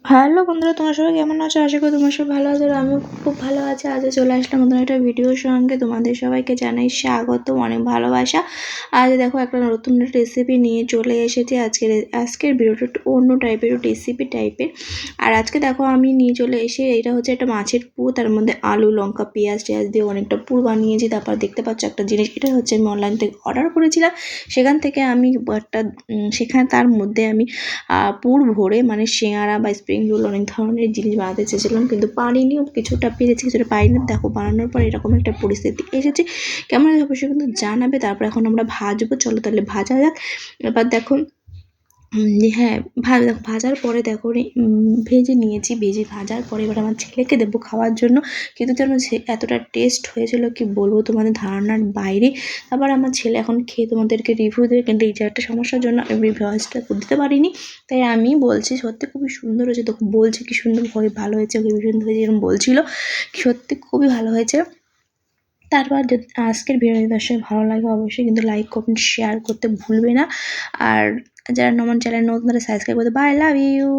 Hello বন্ধুরা, তোমরা সবাই কেমন আছো? আশা করি তোমরা সব ভালো আছো। আর আমিও খুব ভালো আছি। আজ চলে আসলাম নতুন একটা ভিডিওর সঙ্গে। তোমাদের সবাইকে জানাই স্বাগত, অনেক ভালোবাসা। আজ দেখো একটা নতুন রেসিপি নিয়ে চলে এসেছি। আজকের ভিডিওটা একটু অন্য টাইপের, রেসিপি টাইপের। আর আজকে দেখো আমি নিয়ে চলে এসে, এটা হচ্ছে একটা মাছের পুর, তার মধ্যে আলু, লঙ্কা, পেঁয়াজ দিয়ে অনেকটা পুর বানিয়েছি। তারপর দেখতে পাচ্ছ একটা জিনিস, এটা হচ্ছে আমি অনলাইন থেকে অর্ডার করেছিলাম। সেখান থেকে আমি সেখানে তার মধ্যে আমি পুর ভরে, মানে সিঙাড়া বা স্প্রিং রোল অনেক ধরনের জিনিস বানাতে চেয়েছিলাম, কিন্তু পারিনিও। কিছুটা পেরেছি, কিছুটা পারিনি। দেখো বানানোর পর এরকম একটা পরিস্থিতি এসেছে। কেমন অবশ্যই কিন্তু জানাবে। তারপর এখন আমরা ভাজবো, চলো তাহলে ভাজা যাক। এবার দেখো হ্যাঁ, ভাজার পরে দেখো ভেজে নিয়েছি। ভাজার পরে এবার আমার ছেলেকে দেবো খাওয়ার জন্য। কিন্তু যেন সে এতটা টেস্ট হয়েছিল কি বলবো, তোমাদের ধারণার বাইরে। আবার আমার ছেলে এখন খেয়ে তোমাদেরকে রিভিউ দেবে, কিন্তু এই যে একটা সমস্যার জন্য আমি ভয়েসটা দিতে পারিনি। তাই আমি বলছি সত্যি খুবই সুন্দর হয়েছে। তো বলছে কি সুন্দর ভালো হয়েছে, খুবই সুন্দর হয়েছে এরকম বলছিলো। সত্যি খুবই ভালো হয়েছে। তারপর আজকের ভিডিও দর্শক ভালো লাগে অবশ্যই কিন্তু লাইক, কমেন্ট, শেয়ার করতে ভুলবে না। আর যারা আমার চ্যানেল নতুন তারা সাবস্ক্রাইব করতে। Bye, love you.